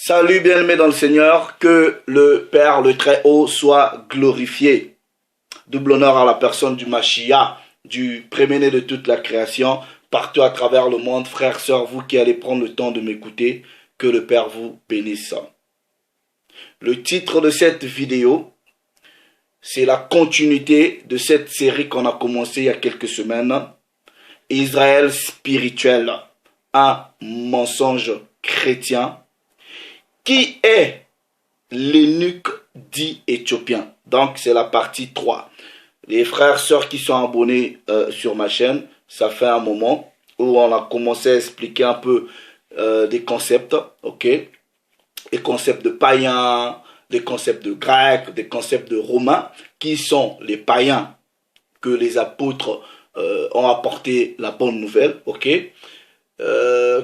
Salut bien-aimés dans le Seigneur, que le Père, le Très-Haut, soit glorifié. Double honneur à la personne du Mashiach, du préméné de toute la création, partout à travers le monde. Frères, sœurs, vous qui allez prendre le temps de m'écouter, que le Père vous bénisse. Le titre de cette vidéo, c'est la continuité de cette série qu'on a commencé il y a quelques semaines. Israël spirituel, un mensonge chrétien. Qui est l'eunuque dit éthiopien? Donc c'est la partie 3. Les frères, sœurs qui sont abonnés sur ma chaîne, ça fait un moment où on a commencé à expliquer un peu des concepts, ok? Des concepts de païens, des concepts de grecs, des concepts de romains, qui sont les païens que les apôtres ont apporté la bonne nouvelle, ok?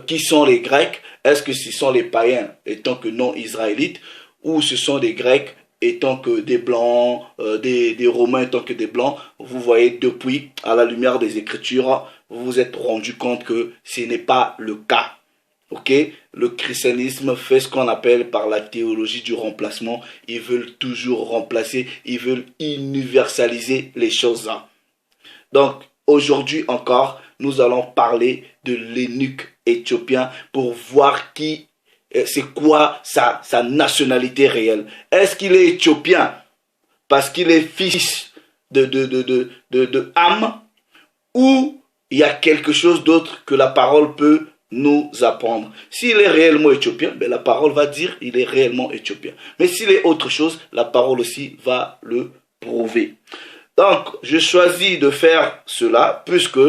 Qui sont les Grecs? Est-ce que ce sont les païens étant que non israélites, ou ce sont des Grecs étant que des blancs, des Romains étant que des blancs? Vous voyez, depuis, à la lumière des Écritures, vous vous êtes rendu compte que ce n'est pas le cas. Ok? Le christianisme fait ce qu'on appelle par la théologie du remplacement. Ils veulent toujours remplacer, ils veulent universaliser les choses. Donc, aujourd'hui encore, nous allons parler de l'eunuque éthiopien pour voir c'est quoi sa nationalité réelle. Est-ce qu'il est éthiopien parce qu'il est fils de Ham, ou il y a quelque chose d'autre que la parole peut nous apprendre? S'il est réellement éthiopien, ben la parole va dire qu'il est réellement éthiopien. Mais s'il est autre chose, la parole aussi va le prouver. Donc, je choisis de faire cela puisque,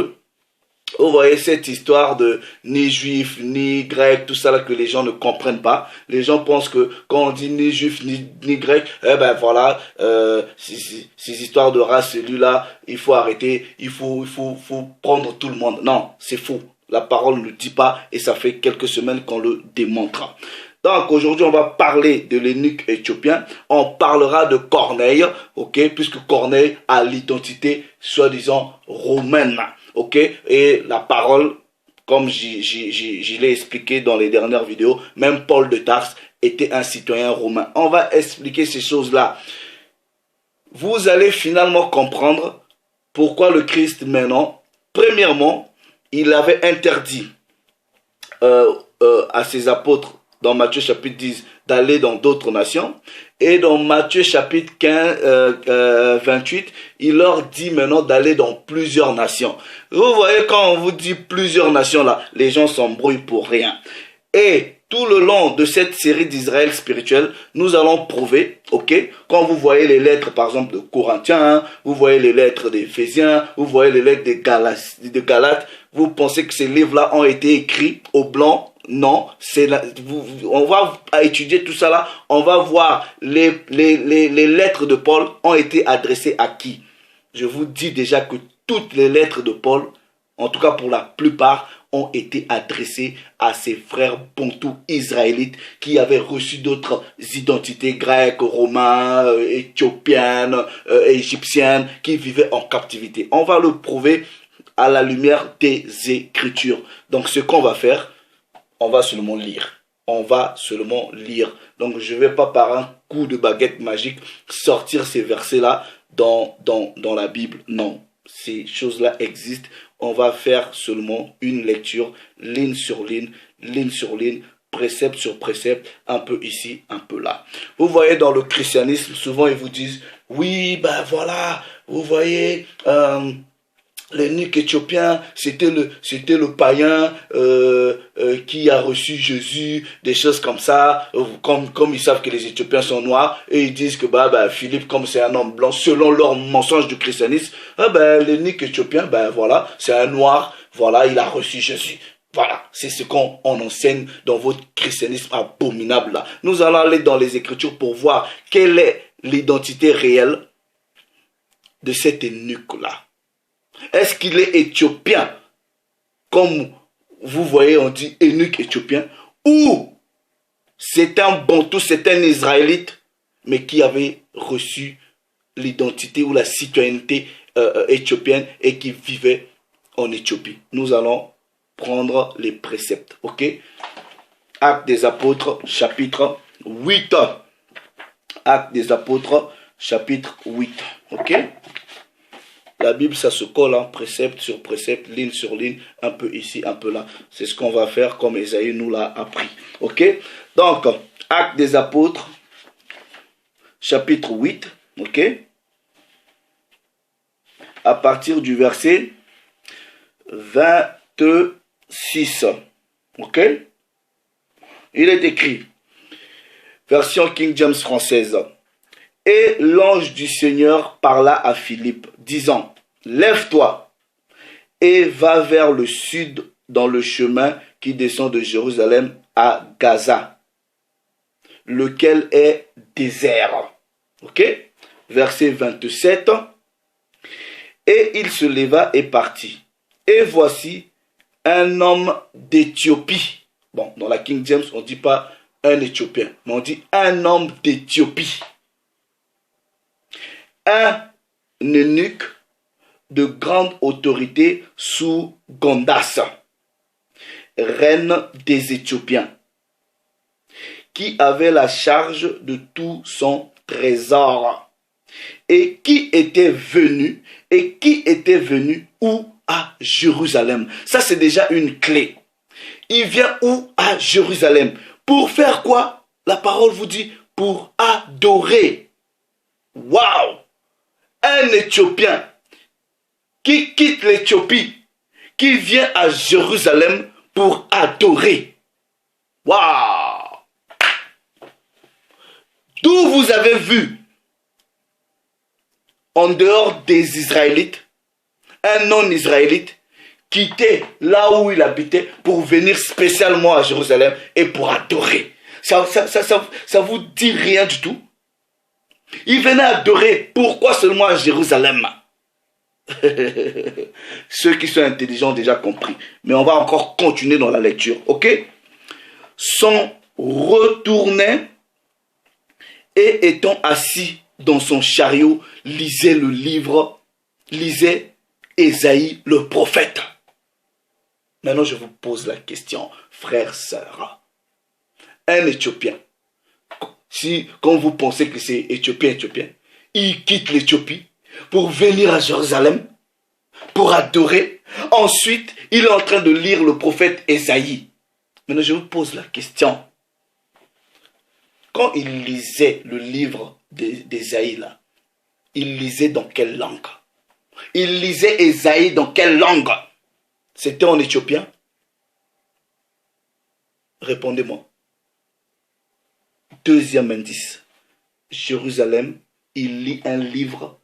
vous voyez, cette histoire de ni juif, ni grec, tout ça là que les gens ne comprennent pas. Les gens pensent que quand on dit ni juif, ni grec, eh ben voilà, ces histoires de race, celui-là, il faut arrêter, il faut prendre tout le monde. Non, c'est faux. La parole ne dit pas, et ça fait quelques semaines qu'on le démontre. Donc aujourd'hui on va parler de l'eunuque éthiopien, on parlera de Corneille, ok, puisque Corneille a l'identité soi-disant romaine, ok, et la parole, comme je l'ai expliqué dans les dernières vidéos, même Paul de Tarse était un citoyen romain. On va expliquer ces choses-là. Vous allez finalement comprendre pourquoi le Christ maintenant, premièrement, il avait interdit à ses apôtres, dans Matthieu chapitre 10, d'aller dans d'autres nations. Et dans Matthieu chapitre 28, il leur dit maintenant d'aller dans plusieurs nations. Vous voyez, quand on vous dit plusieurs nations là, les gens s'embrouillent pour rien. Et tout le long de cette série d'Israël spirituel, nous allons prouver, ok, quand vous voyez les lettres par exemple de Corinthiens, vous voyez les lettres d'Éphésiens, vous voyez les lettres de Galates, vous pensez que ces livres-là ont été écrits au blanc? Non, on va étudier tout ça là, on va voir les lettres de Paul ont été adressées à qui? Je vous dis déjà que toutes les lettres de Paul, en tout cas pour la plupart, ont été adressées à ses frères bantous israélites qui avaient reçu d'autres identités grecques, romains, éthiopiennes, égyptiennes, qui vivaient en captivité. On va le prouver à la lumière des Écritures. Donc ce qu'on va faire, on va seulement lire. On va seulement lire. Donc je ne vais pas par un coup de baguette magique sortir ces versets-là dans la Bible. Non, ces choses-là existent. On va faire seulement une lecture, ligne sur ligne, précepte sur précepte, un peu ici, un peu là. Vous voyez, dans le christianisme, souvent ils vous disent, oui, ben voilà, vous voyez, l'eunuque éthiopien, c'était le païen qui a reçu Jésus, des choses comme ça, comme ils savent que les Éthiopiens sont noirs, et ils disent que Philippe, comme c'est un homme blanc, selon leur mensonge du christianisme, l'eunuque éthiopien, voilà, c'est un noir, voilà, il a reçu Jésus. Voilà, c'est ce qu'on enseigne dans votre christianisme abominable là. Nous allons aller dans les Écritures pour voir quelle est l'identité réelle de cet eunuque là. Est-ce qu'il est éthiopien, comme vous voyez, on dit eunuque éthiopien, ou c'est un bantou, c'est un israélite, mais qui avait reçu l'identité ou la citoyenneté éthiopienne et qui vivait en Éthiopie? Nous allons prendre les préceptes, ok? Actes des Apôtres, chapitre 8. Actes des Apôtres, chapitre 8. Ok? La Bible, ça se colle, hein, précepte sur précepte, ligne sur ligne, un peu ici, un peu là. C'est ce qu'on va faire comme Esaïe nous l'a appris. Ok? Donc, Actes des Apôtres, chapitre 8. Ok? À partir du verset 26. Ok? Il est écrit, version King James française. Et l'ange du Seigneur parla à Philippe, disant, lève-toi et va vers le sud dans le chemin qui descend de Jérusalem à Gaza, lequel est désert. Ok? Verset 27. Et il se leva et partit. Et voici un homme d'Éthiopie. Bon, dans la King James, on ne dit pas un Éthiopien, mais on dit un homme d'Éthiopie. Un eunuque de grande autorité sous Gondas, reine des Éthiopiens, qui avait la charge de tout son trésor, et qui était venu où? À Jérusalem. Ça, c'est déjà une clé. Il vient où? À Jérusalem. Pour faire quoi? La parole vous dit pour adorer. Waouh! Un Éthiopien qui quitte l'Éthiopie, qui vient à Jérusalem pour adorer. Waouh! D'où vous avez vu, en dehors des Israélites, un non-Israélite quitter là où il habitait pour venir spécialement à Jérusalem et pour adorer. Ça vous dit rien du tout? Il venait adorer. Pourquoi seulement à Jérusalem? Ceux qui sont intelligents ont déjà compris. Mais on va encore continuer dans la lecture. Ok? Son retournait et étant assis dans son chariot, lisait le livre, lisait Ésaïe le prophète. Maintenant, je vous pose la question, frères, sœurs. Un Éthiopien, quand vous pensez que c'est Éthiopien, il quitte l'Éthiopie pour venir à Jérusalem, pour adorer. Ensuite, il est en train de lire le prophète Ésaïe. Maintenant, je vous pose la question. Quand il lisait le livre d'Ésaïe, là, il lisait dans quelle langue? Il lisait Ésaïe dans quelle langue? C'était en éthiopien? Répondez-moi. Deuxième indice. Jérusalem, il lit un livre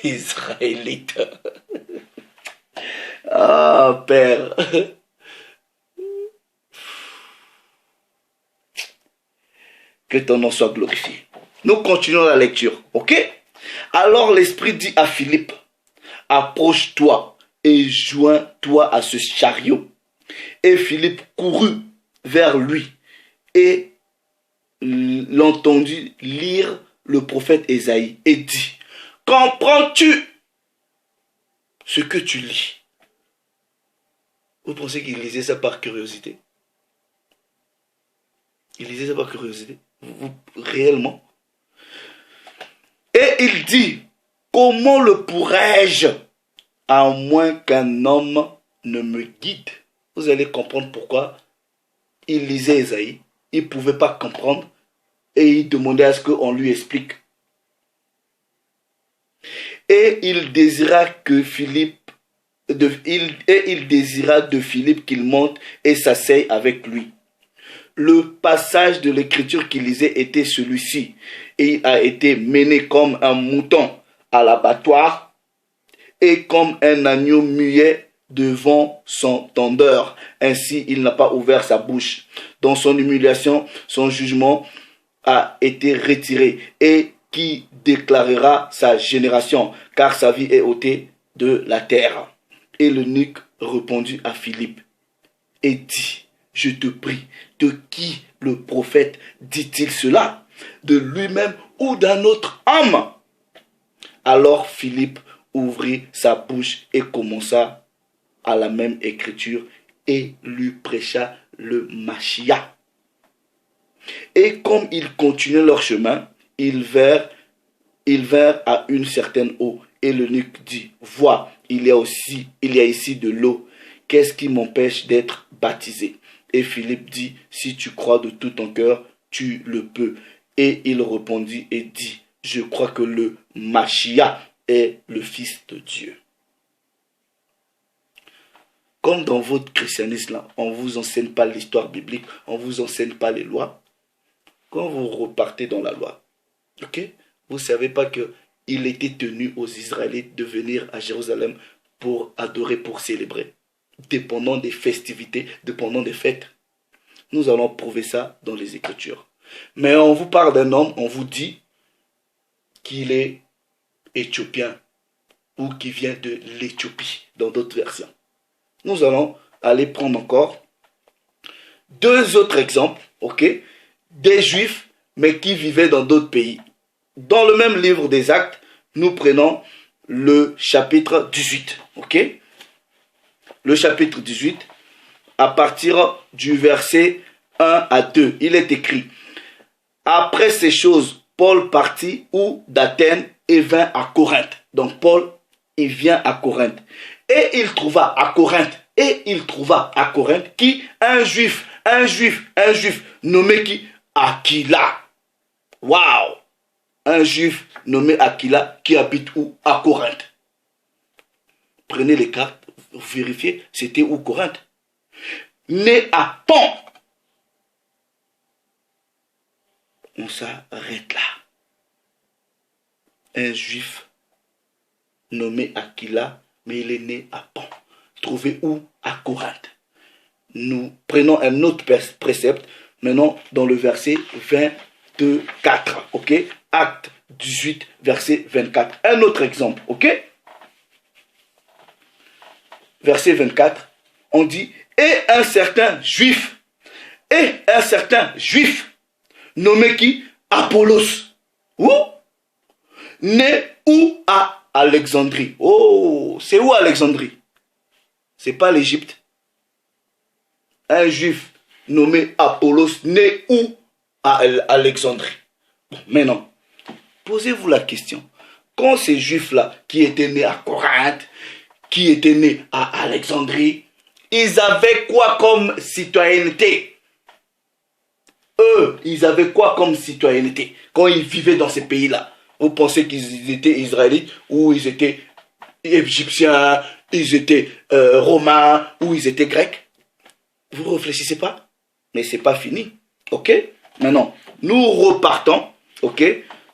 israélite. Ah, Père. Que ton nom soit glorifié. Nous continuons la lecture, ok? Alors l'Esprit dit à Philippe, approche-toi et joins-toi à ce chariot. Et Philippe courut vers lui et l'entendit lire le prophète Ésaïe et dit, comprends-tu ce que tu lis? Vous pensez qu'il lisait ça par curiosité? Il lisait ça par curiosité? Réellement? Et il dit, comment le pourrais-je, à moins qu'un homme ne me guide? Vous allez comprendre pourquoi il lisait Ésaïe. Il ne pouvait pas comprendre et il demandait à ce qu'on lui explique. Et il désira de Philippe qu'il monte et s'asseye avec lui. Le passage de l'écriture qu'il lisait était celui-ci. Et il a été mené comme un mouton à l'abattoir et comme un agneau muet devant son tondeur. Ainsi, il n'a pas ouvert sa bouche. Dans son humiliation, son jugement a été retiré. Et qui déclarera sa génération, car sa vie est ôtée de la terre. Et l'eunuque répondit à Philippe et dit, je te prie, de qui le prophète dit-il cela? De lui-même ou d'un autre homme? Alors Philippe ouvrit sa bouche et commença à la même écriture. et lui prêcha le Mashiach. Et comme ils continuaient leur chemin, ils vinrent à une certaine eau. Et l'eunuque dit, vois, il y a ici de l'eau. Qu'est-ce qui m'empêche d'être baptisé? Et Philippe dit, si tu crois de tout ton cœur, tu le peux. Et il répondit et dit, je crois que le Mashiach est le Fils de Dieu. Comme dans votre christianisme, là, on ne vous enseigne pas l'histoire biblique, on ne vous enseigne pas les lois. Quand vous repartez dans la loi, ok, vous ne savez pas qu'il était tenu aux Israélites de venir à Jérusalem pour adorer, pour célébrer, dépendant des festivités, dépendant des fêtes. Nous allons prouver ça dans les Écritures. Mais on vous parle d'un homme, on vous dit qu'il est éthiopien ou qu'il vient de l'Éthiopie, dans d'autres versions. Nous allons aller prendre encore 2 autres exemples, ok, des Juifs, mais qui vivaient dans d'autres pays. Dans le même livre des Actes, nous prenons le chapitre 18, ok. Le chapitre 18, à partir du verset 1 à 2, il est écrit, après ces choses, Paul partit d'Athènes et vint à Corinthe. Donc Paul, il vient à Corinthe. Et il trouva à Corinthe, qui? Un juif nommé qui? Aquila. Waouh! Un juif nommé Aquila qui habite où? À Corinthe. Prenez les cartes, vérifiez, c'était où Corinthe? Né à Pont. On s'arrête là. Un juif nommé Aquila, mais il est né à Pont. Trouvé où? À Corinthe. Nous prenons un autre précepte, maintenant dans le verset 24, ok? Acte 18, verset 24. Un autre exemple, ok? Verset 24, on dit, et un certain juif, nommé qui? Apollos. Où? Né où? À Alexandrie. Oh, c'est où Alexandrie? C'est pas l'Égypte. Un juif nommé Apollos, né où? À Alexandrie. Bon, maintenant, posez-vous la question. Quand ces juifs-là, qui étaient nés à Corinthe, qui étaient nés à Alexandrie, ils avaient quoi comme citoyenneté? Eux, ils avaient quoi comme citoyenneté quand ils vivaient dans ces pays-là? Vous pensez qu'ils étaient israélites ou ils étaient égyptiens, ils étaient romains ou ils étaient grecs? Vous ne réfléchissez pas? Mais ce n'est pas fini. Ok? Maintenant, nous repartons. Ok?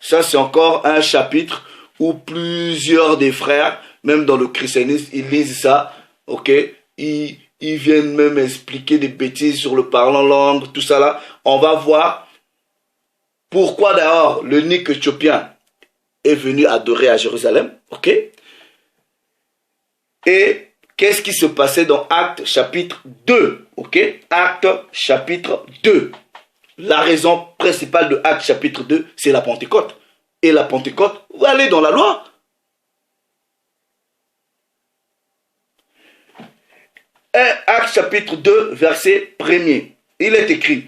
Ça, c'est encore un chapitre où plusieurs des frères, même dans le christianisme, ils lisent ça. Ok? Ils viennent même expliquer des bêtises sur le parlant langue, tout ça là. On va voir pourquoi d'ailleurs l'eunuque éthiopien est venu adorer à Jérusalem. Ok? Et qu'est-ce qui se passait dans Actes chapitre 2? Ok? Actes chapitre 2. La raison principale de Actes chapitre 2, c'est la Pentecôte. Et la Pentecôte, vous allez dans la loi. Actes chapitre 2, verset 1er. Il est écrit,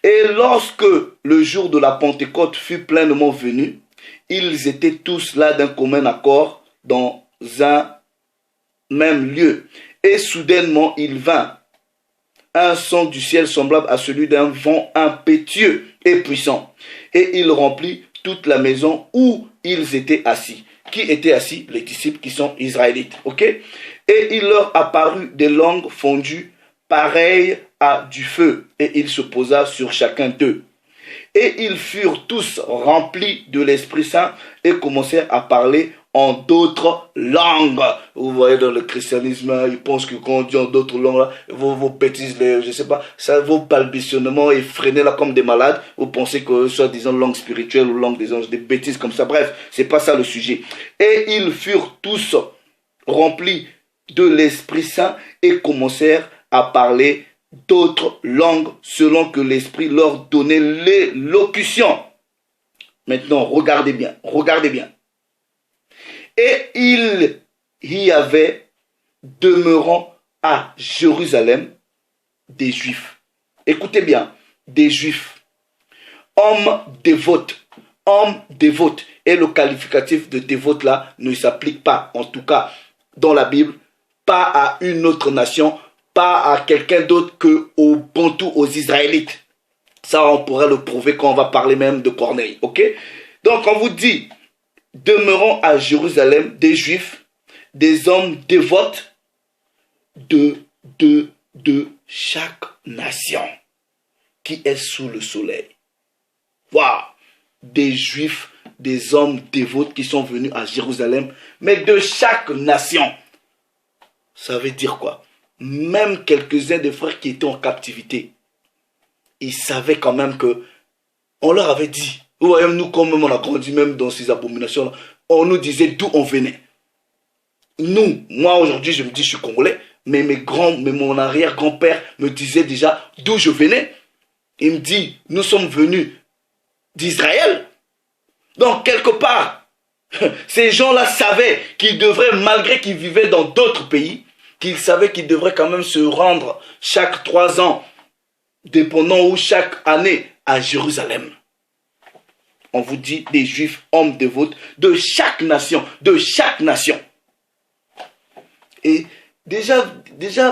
et lorsque le jour de la Pentecôte fut pleinement venu, ils étaient tous là d'un commun accord dans un même lieu. Et soudainement, il vint un son du ciel semblable à celui d'un vent impétueux et puissant. Et il remplit toute la maison où ils étaient assis. Qui étaient assis? Les disciples qui sont israélites. Ok? Et il leur apparut des langues fondues pareilles à du feu. Et il se posa sur chacun d'eux. Et ils furent tous remplis de l'Esprit Saint et commencèrent à parler en d'autres langues. Vous voyez, dans le christianisme, ils pensent que quand on dit en d'autres langues, là, vos bêtises, je sais pas, ça, vos balbutiements effrénés là comme des malades, vous pensez que soit disant langue spirituelle ou langue des anges, des bêtises comme ça. Bref, c'est pas ça le sujet. Et ils furent tous remplis de l'Esprit Saint et commencèrent à parler d'autres langues selon que l'Esprit leur donnait l'élocution. Maintenant, regardez bien, regardez bien. Et il y avait demeurant à Jérusalem des Juifs. Écoutez bien, des Juifs. Hommes dévotes. Hommes dévotes. Et le qualificatif de dévote là ne s'applique pas, en tout cas dans la Bible, pas à une autre nation, pas à quelqu'un d'autre qu'aux Bantous, aux Israélites. Ça, on pourrait le prouver quand on va parler même de Corneille, ok? Donc, on vous dit, demeurons à Jérusalem des Juifs, des hommes dévotes de chaque nation qui est sous le soleil. Voilà, des Juifs, des hommes dévots qui sont venus à Jérusalem, mais de chaque nation. Ça veut dire quoi? Même quelques-uns des frères qui étaient en captivité, ils savaient quand même que on leur avait dit. Vous voyez, nous, quand même, on a grandi même dans ces abominations-là, on nous disait d'où on venait. Nous, moi aujourd'hui, je me dis je suis congolais, mais mon arrière-grand-père me disait déjà d'où je venais. Il me dit, nous sommes venus d'Israël. Donc, quelque part, ces gens-là savaient qu'ils devraient, malgré qu'ils vivaient dans d'autres pays, qu'ils savaient qu'ils devraient quand même se rendre chaque 3 ans, dépendant ou chaque année, à Jérusalem. On vous dit des Juifs, hommes dévots, de chaque nation, de chaque nation. Et déjà,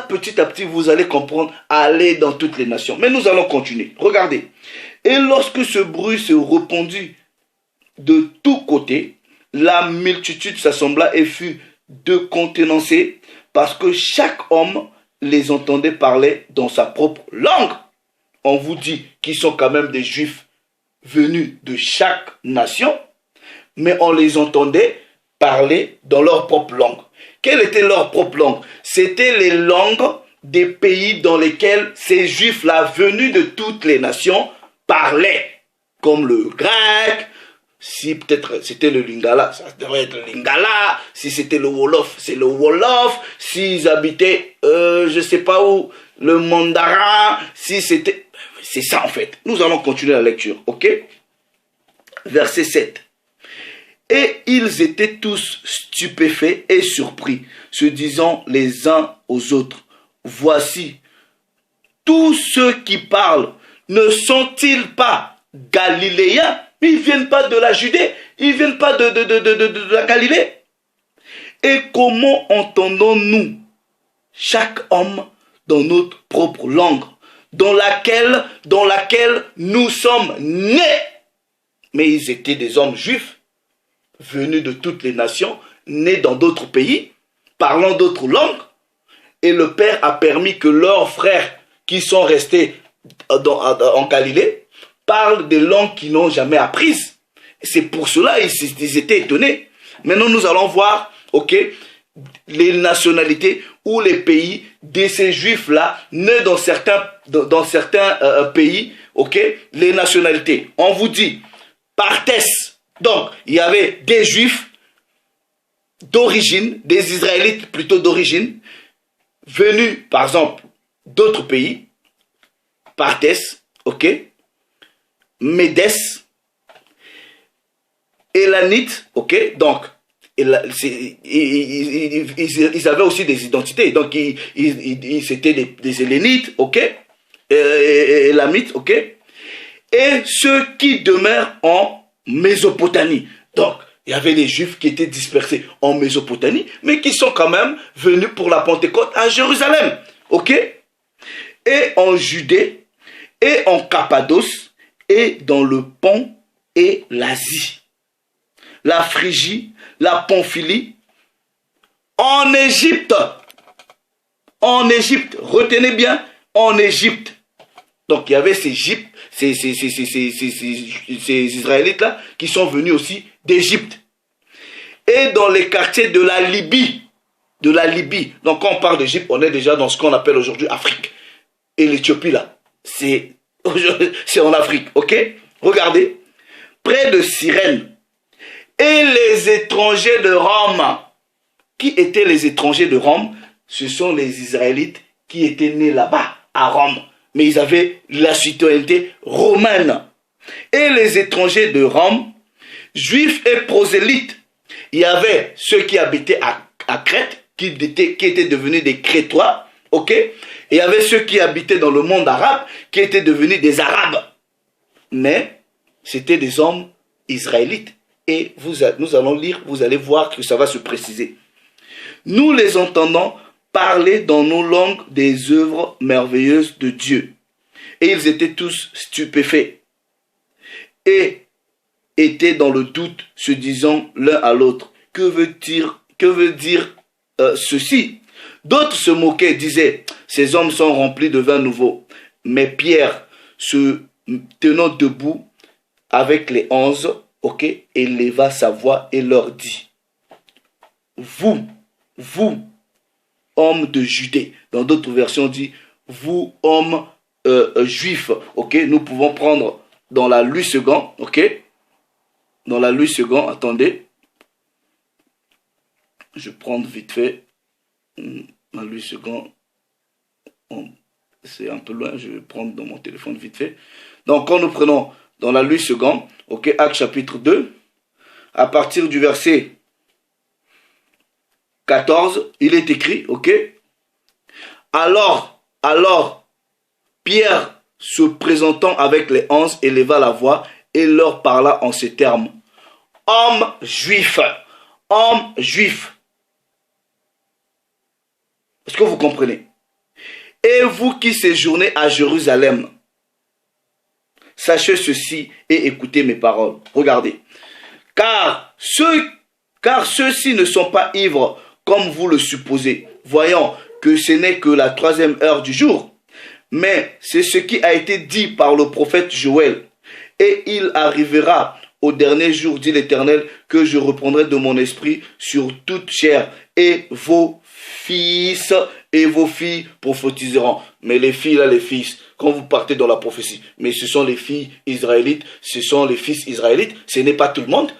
petit à petit, vous allez comprendre, aller dans toutes les nations. Mais nous allons continuer. Regardez. Et lorsque ce bruit se répandit de tous côtés, la multitude s'assembla et fut décontenancée parce que chaque homme les entendait parler dans sa propre langue. On vous dit qu'ils sont quand même des Juifs venus de chaque nation, mais on les entendait parler dans leur propre langue. Quelle était leur propre langue? C'était les langues des pays dans lesquels ces Juifs-là, venus de toutes les nations, parlaient. Comme le grec, si peut-être c'était le lingala, ça devrait être le lingala. Si c'était le wolof, c'est le wolof. S'ils habitaient, je ne sais pas où, le mandarin, si c'était... C'est ça en fait. Nous allons continuer la lecture, ok? Verset 7. Et ils étaient tous stupéfaits et surpris, se disant les uns aux autres, voici, tous ceux qui parlent ne sont-ils pas galiléens? Ils ne viennent pas de la Judée, ils ne viennent pas de la Galilée. Et comment entendons-nous chaque homme dans notre propre langue, dans laquelle nous sommes nés? Mais ils étaient des hommes juifs, venus de toutes les nations, nés dans d'autres pays, parlant d'autres langues, et le Père a permis que leurs frères qui sont restés en Galilée parlent des langues qu'ils n'ont jamais apprises. C'est pour cela qu'ils étaient étonnés. Maintenant, nous allons voir, ok, les nationalités ou les pays de ces Juifs-là, nés dans certains pays, ok, les nationalités. On vous dit, Partès. Donc, il y avait des Juifs d'origine, des Israélites plutôt d'origine, venus, par exemple, d'autres pays, Partès, ok, Médès, Élanites, ok, donc, ils avaient aussi des identités, donc c'était des Hélénites, ok, Élamites, ok, et ceux qui demeurent en Mésopotamie. Donc, il y avait les Juifs qui étaient dispersés en Mésopotamie, mais qui sont quand même venus pour la Pentecôte à Jérusalem. Ok? Et en Judée, et en Cappadoce, et dans le Pont et l'Asie. La Phrygie, la Pamphylie, en Égypte. En Égypte, retenez bien, en Égypte. Donc, il y avait ces Israélites-là qui sont venus aussi d'Égypte. Et dans les quartiers de la Libye. Donc, quand on parle d'Égypte, on est déjà dans ce qu'on appelle aujourd'hui Afrique. Et l'Éthiopie, là, c'est en Afrique, ok? Regardez. Près de Cyrène. Et les étrangers de Rome. Qui étaient les étrangers de Rome? Ce sont les Israélites qui étaient nés là-bas, à Rome. Mais ils avaient la citoyenneté romaine. Et les étrangers de Rome, juifs et prosélytes. Il y avait ceux qui habitaient à Crète, qui étaient devenus des Crétois, ok? Et il y avait ceux qui habitaient dans le monde arabe, qui étaient devenus des Arabes. Mais c'était des hommes israélites. Et nous allons lire, vous allez voir que ça va se préciser. Nous les entendons parler dans nos langues des œuvres merveilleuses de Dieu. Et ils étaient tous stupéfaits. Et étaient dans le doute, se disant l'un à l'autre, que veut dire ceci? D'autres se moquaient, disaient, ces hommes sont remplis de vin nouveau. Mais Pierre, se tenant debout avec les 11, éleva sa voix et leur dit, vous, hommes de Judée. Dans d'autres versions, on dit, vous, hommes juifs. Nous pouvons prendre dans la Louis II, dans la Louis II, attendez. Je vais prendre vite fait. La Louis II, c'est un peu loin, je vais prendre dans mon téléphone vite fait. Donc, quand nous prenons dans la Louis II, Actes chapitre 2, à partir du verset 14, il est écrit, Alors, Pierre, se présentant avec les 11, éleva la voix et leur parla en ces termes. Hommes juifs. Est-ce que vous comprenez? Et vous qui séjournez à Jérusalem, sachez ceci et écoutez mes paroles. Regardez. Car ceux-ci ne sont pas ivres comme vous le supposez, voyant que ce n'est que la 3e heure du jour. Mais c'est ce qui a été dit par le prophète Joël. Et il arrivera au dernier jour, dit l'Éternel, que je reprendrai de mon esprit sur toute chair, et vos fils et vos filles prophétiseront. Mais les filles, là, les fils, quand vous partez dans la prophétie, mais ce sont les filles israélites, ce sont les fils israélites, ce n'est pas tout le monde,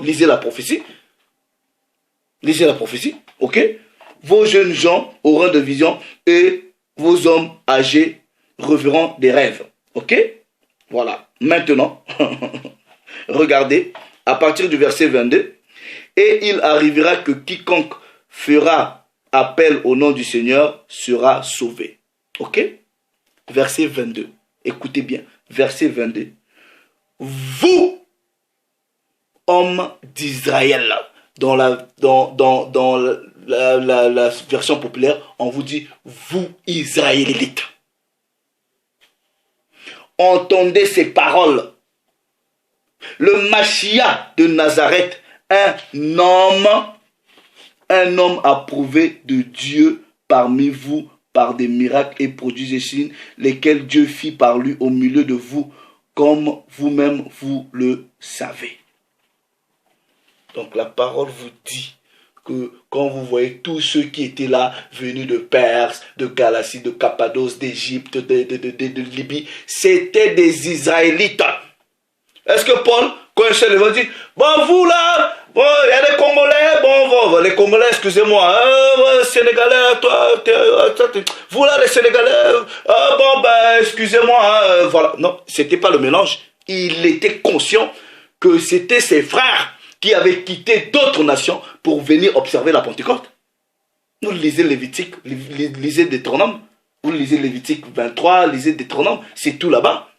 lisez la prophétie. Lisez la prophétie, Vos jeunes gens auront de visions et vos hommes âgés reverront des rêves, Voilà, maintenant, regardez, à partir du verset 22, et il arrivera que quiconque fera appel au nom du Seigneur sera sauvé. Verset 22. Écoutez bien. Verset 22. Vous, hommes d'Israël, dans la version populaire, on vous dit, vous, Israélites. Entendez ces paroles. Le Machia de Nazareth, un homme approuvé de Dieu parmi vous par des miracles et prodiges et signes, lesquels Dieu fit par lui au milieu de vous, comme vous-même vous le savez. Donc la parole vous dit que quand vous voyez tous ceux qui étaient là, venus de Perse, de Galatie, de Cappadoce, d'Égypte, de Libye, c'était des Israélites. Est-ce que Paul, quand il s'est levé, dit, bon vous là, bon, il y a des Congolais, bon, les Congolais, excusez-moi, Sénégalais, toi, vous là les Sénégalais, excusez-moi, voilà. Non, c'était pas le mélange. Il était conscient que c'était ses frères qui avaient quitté d'autres nations pour venir observer la Pentecôte. Vous lisez Lévitique, lisez Deutéronome, vous lisez Lévitique 23, lisez Deutéronome, c'est tout là-bas.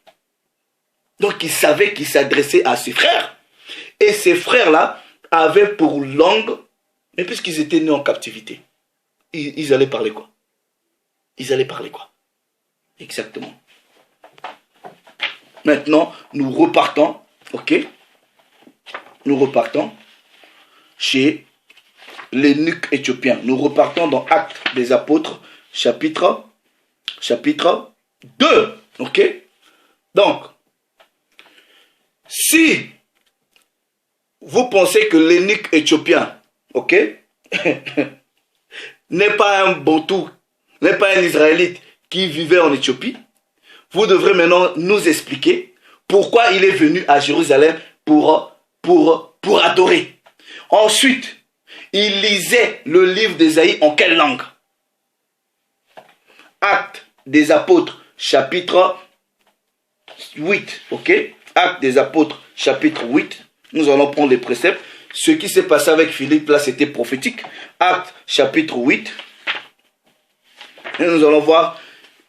Donc il savait qu'il s'adressait à ses frères. Et ces frères-là avaient pour langue, mais puisqu'ils étaient nés en captivité, ils allaient parler quoi? Exactement. Maintenant, nous repartons, Nous repartons chez l'eunuque éthiopien. Nous repartons dans Actes des Apôtres, chapitre 2. Donc, si vous pensez que l'eunuque éthiopien, n'est pas un Bantou, n'est pas un Israélite qui vivait en Éthiopie, vous devrez maintenant nous expliquer pourquoi il est venu à Jérusalem pour adorer. Ensuite, il lisait le livre d'Ésaïe en quelle langue? Actes des Apôtres, chapitre 8. Actes des Apôtres, chapitre 8. Nous allons prendre les préceptes. Ce qui s'est passé avec Philippe, là, c'était prophétique. Actes, chapitre 8. Et nous allons voir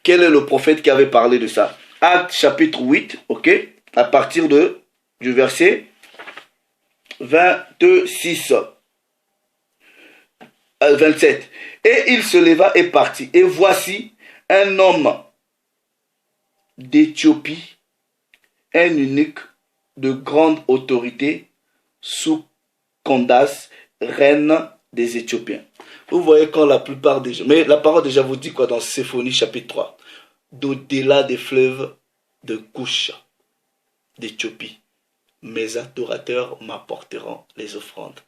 quel est le prophète qui avait parlé de ça. Actes chapitre 8, ok, à partir du verset 26. 27. Et il se leva et partit. Et voici un homme d'Éthiopie, un eunuque de grande autorité, sous Candace, reine des Éthiopiens. Vous voyez quand la plupart des gens... Mais la parole déjà vous dit quoi dans Séphonie chapitre 3? D'au-delà des fleuves de Couche, d'Éthiopie, mes adorateurs m'apporteront les offrandes.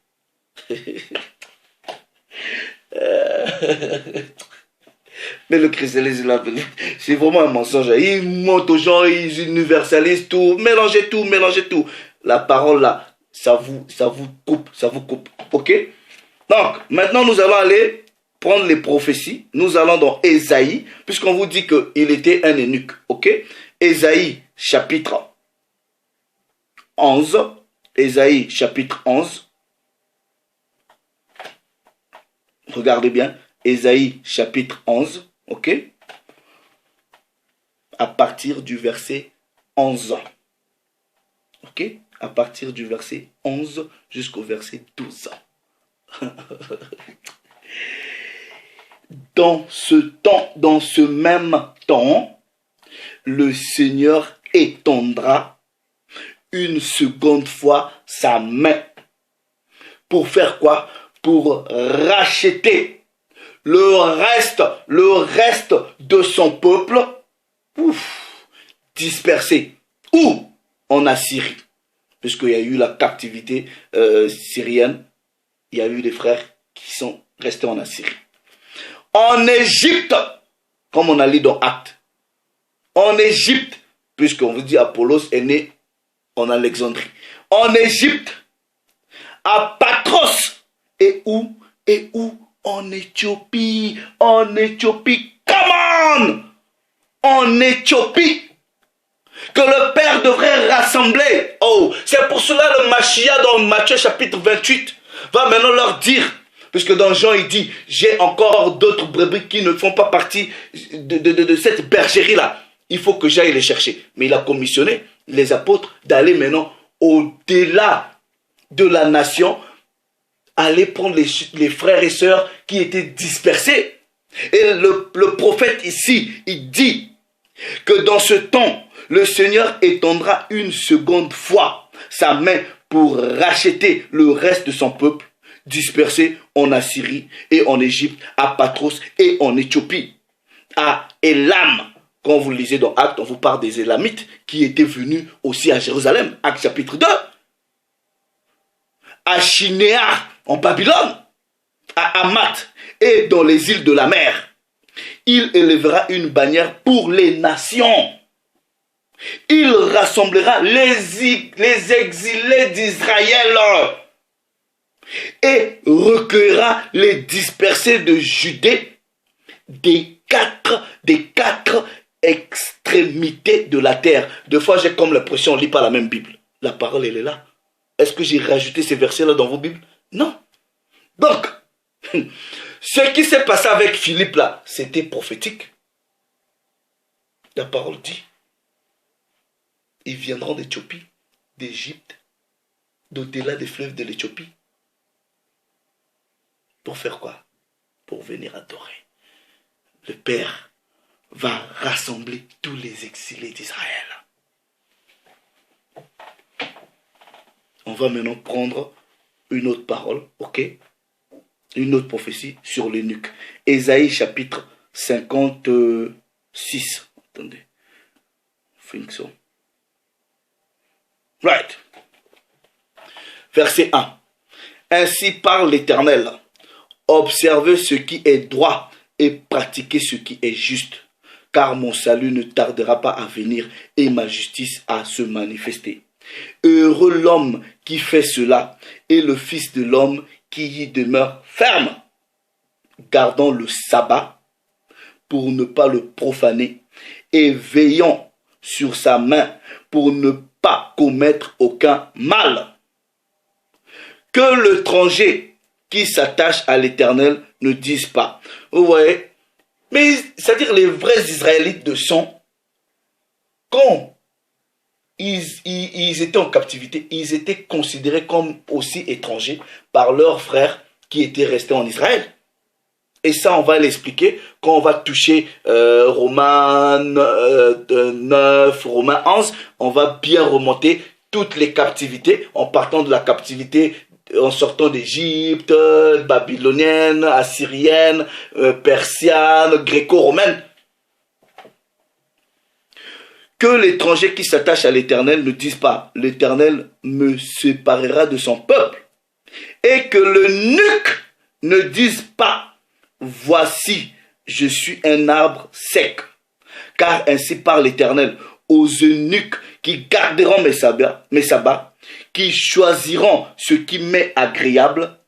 Mais le christianisme, c'est vraiment un mensonge. Ils montent aux gens, ils universalisent tout, mélangez tout, mélangez tout. La parole là, ça vous coupe. Ok? Donc, maintenant nous allons aller prendre les prophéties. Nous allons dans Ésaïe, puisqu'on vous dit qu'il était un eunuque. Ok? Ésaïe chapitre 11. Ésaïe chapitre 11. Regardez bien. Ésaïe chapitre 11. Ok? À partir du verset 11. Ok? À partir du verset 11 jusqu'au verset 12. Dans ce même temps, le Seigneur étendra une seconde fois sa main. Pour faire quoi? Pour racheter le reste de son peuple, dispersé. Où? En Assyrie. Puisqu'il y a eu la captivité syrienne, il y a eu des frères qui sont restés en Assyrie. En Égypte, comme on a lu dans Actes. En Égypte, puisqu'on vous dit Apollos est né en Alexandrie. En Égypte, à Patros. Et où? En Éthiopie. En Éthiopie. Come on! En Éthiopie. Que le Père devrait rassembler. Oh, c'est pour cela le Mashiach dans Matthieu chapitre 28 va maintenant leur dire, puisque dans Jean il dit, j'ai encore d'autres brebis qui ne font pas partie de cette bergerie-là. Il faut que j'aille les chercher. Mais il a commissionné les apôtres d'aller maintenant au-delà de la nation, aller prendre les frères et sœurs qui étaient dispersés. Et le prophète ici, il dit que dans ce temps, le Seigneur étendra une seconde fois sa main pour racheter le reste de son peuple dispersé en Assyrie et en Égypte, à Patros et en Éthiopie, à Élam. Quand vous lisez dans Actes, on vous parle des Élamites qui étaient venus aussi à Jérusalem, Actes chapitre 2, à Shinéar en Babylone, à Hamath et dans les îles de la mer. Il élèvera une bannière pour les nations. Il rassemblera les exilés d'Israël et recueillera les dispersés de Judée des quatre extrémités de la terre. Deux fois, j'ai comme l'impression, on ne lit pas la même Bible. La parole, elle est là. Est-ce que j'ai rajouté ces versets-là dans vos Bibles? Non. Donc, ce qui s'est passé avec Philippe là, c'était prophétique. La parole dit, ils viendront d'Éthiopie, d'Égypte, d'au-delà des fleuves de l'Éthiopie. Pour faire quoi? Pour venir adorer. Le Père va rassembler tous les exilés d'Israël. On va maintenant prendre une autre parole, ok? Une autre prophétie sur l'eunuque. Ésaïe chapitre 56. Attendez. Think so. Right. Verset 1. Ainsi parle l'Éternel. Observez ce qui est droit et pratiquez ce qui est juste. Car mon salut ne tardera pas à venir et ma justice à se manifester. Heureux l'homme qui fait cela et le Fils de l'homme qui y demeure ferme, gardant le sabbat pour ne pas le profaner et veillant sur sa main pour ne pas commettre aucun mal. Que l'étranger qui s'attache à l'Éternel ne dise pas. Vous voyez, Mais c'est-à-dire les vrais Israélites de sang, quand ils étaient en captivité, ils étaient considérés comme aussi étrangers par leurs frères qui étaient restés en Israël. Et ça, on va l'expliquer quand on va toucher Romains 9, Romains 11. On va bien remonter toutes les captivités en partant de la captivité, en sortant d'Égypte, babylonienne, assyrienne, persienne, gréco-romaine. Que l'étranger qui s'attache à l'Éternel ne dise pas « l'Éternel me séparera de son peuple » et que l'eunuque ne dise pas « voici, je suis un arbre sec » car ainsi parle l'Éternel aux eunuques qui garderont mes sabbats, qui choisiront ce qui m'est agréable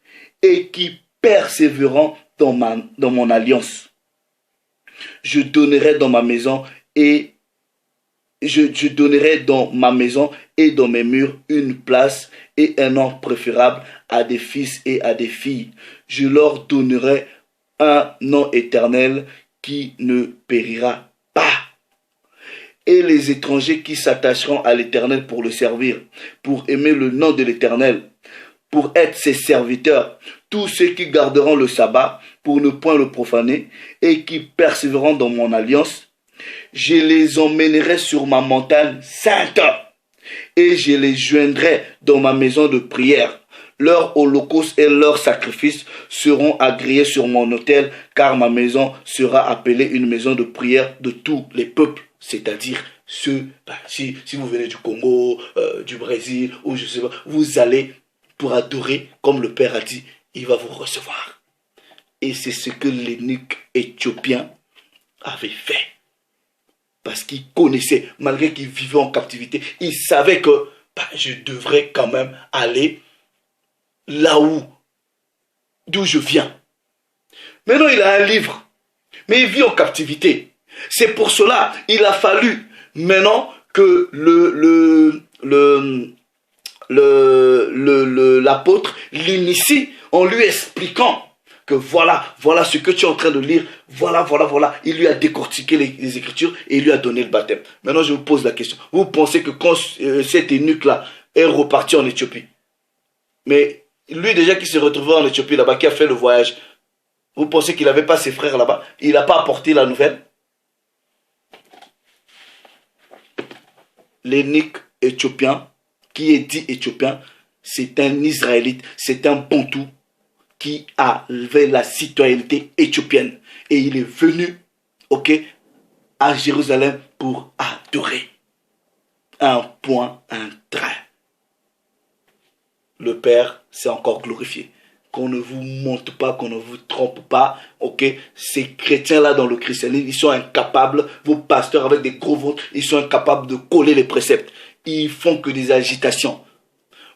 et qui persévéreront dans mon alliance. Je donnerai dans ma maison et je donnerai dans ma maison et dans mes murs une place et un nom préférable à des fils et à des filles. Je leur donnerai un nom éternel qui ne périra pas. Et les étrangers qui s'attacheront à l'Éternel pour le servir, pour aimer le nom de l'Éternel, pour être ses serviteurs, tous ceux qui garderont le sabbat pour ne point le profaner et qui persévéreront dans mon alliance, je les emmènerai sur ma montagne sainte et je les joindrai dans ma maison de prière. Leurs holocaustes et leurs sacrifices seront agréés sur mon autel, car ma maison sera appelée une maison de prière de tous les peuples. C'est-à-dire, si vous venez du Congo, du Brésil, ou je sais pas, vous allez pour adorer, comme le Père a dit, il va vous recevoir. Et c'est ce que l'eunuque éthiopien avait fait. Parce qu'il connaissait, malgré qu'il vivait en captivité, il savait que je devrais quand même aller là d'où je viens. Maintenant, il a un livre, mais il vit en captivité. C'est pour cela il a fallu maintenant que l'apôtre l'initie en lui expliquant que voilà ce que tu es en train de lire, voilà. Il lui a décortiqué les Écritures et il lui a donné le baptême. Maintenant, je vous pose la question. Vous pensez que quand cet eunuque-là est reparti en Éthiopie, mais lui déjà qui s'est retrouvé en Éthiopie là-bas, qui a fait le voyage, vous pensez qu'il n'avait pas ses frères là-bas? Il n'a pas apporté la nouvelle? L'eunuque éthiopien, qui est dit éthiopien, c'est un Israélite, c'est un Bantou qui avait la citoyenneté éthiopienne. Et il est venu, à Jérusalem pour adorer. Un point, un trait. Le Père s'est encore glorifié. Qu'on ne vous monte pas, qu'on ne vous trompe pas, Ces chrétiens-là dans le christianisme, ils sont incapables, vos pasteurs avec des gros ventres, ils sont incapables de coller les préceptes. Ils font que des agitations.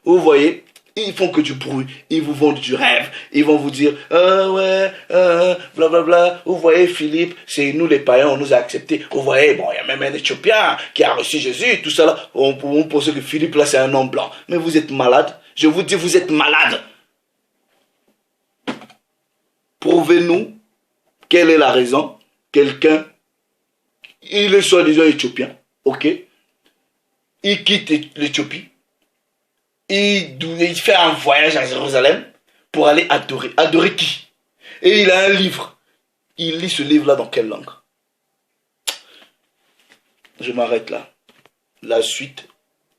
Vous voyez, ils font que du bruit, ils vous vendent du rêve, ils vont vous dire, blablabla, vous voyez Philippe, c'est nous les païens, on nous a acceptés, vous voyez, bon, il y a même un Éthiopien qui a reçu Jésus, tout ça là, on pense que Philippe là c'est un homme blanc, mais vous êtes malade, je vous dis, vous êtes malade. Prouvez-nous quelle est la raison. Quelqu'un, il est soi-disant éthiopien, il quitte l'Éthiopie, il fait un voyage à Jérusalem pour aller adorer. Adorer qui? Et il a un livre. Il lit ce livre-là dans quelle langue? Je m'arrête là. La suite,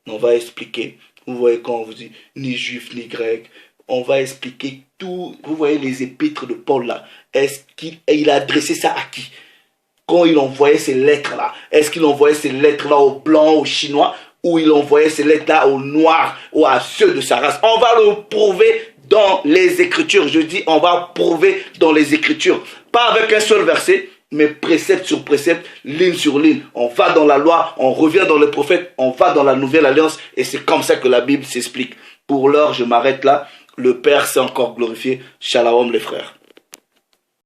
on va expliquer. Vous voyez quand on vous dit ni juif ni grec, on va expliquer tout. Vous voyez les épîtres de Paul là. Est-ce qu'il a adressé ça à qui? Quand il envoyait ces lettres-là, est-ce qu'il envoyait ces lettres-là aux Blancs, aux Chinois, ou il envoyait ces lettres-là aux Noirs ou à ceux de sa race? On va le prouver dans les Écritures. Je dis, on va prouver dans les Écritures. Pas avec un seul verset, mais précepte sur précepte, ligne sur ligne. On va dans la loi, on revient dans les prophètes, on va dans la nouvelle alliance, et c'est comme ça que la Bible s'explique. Pour l'heure, je m'arrête là. Le Père s'est encore glorifié. Shalom les frères.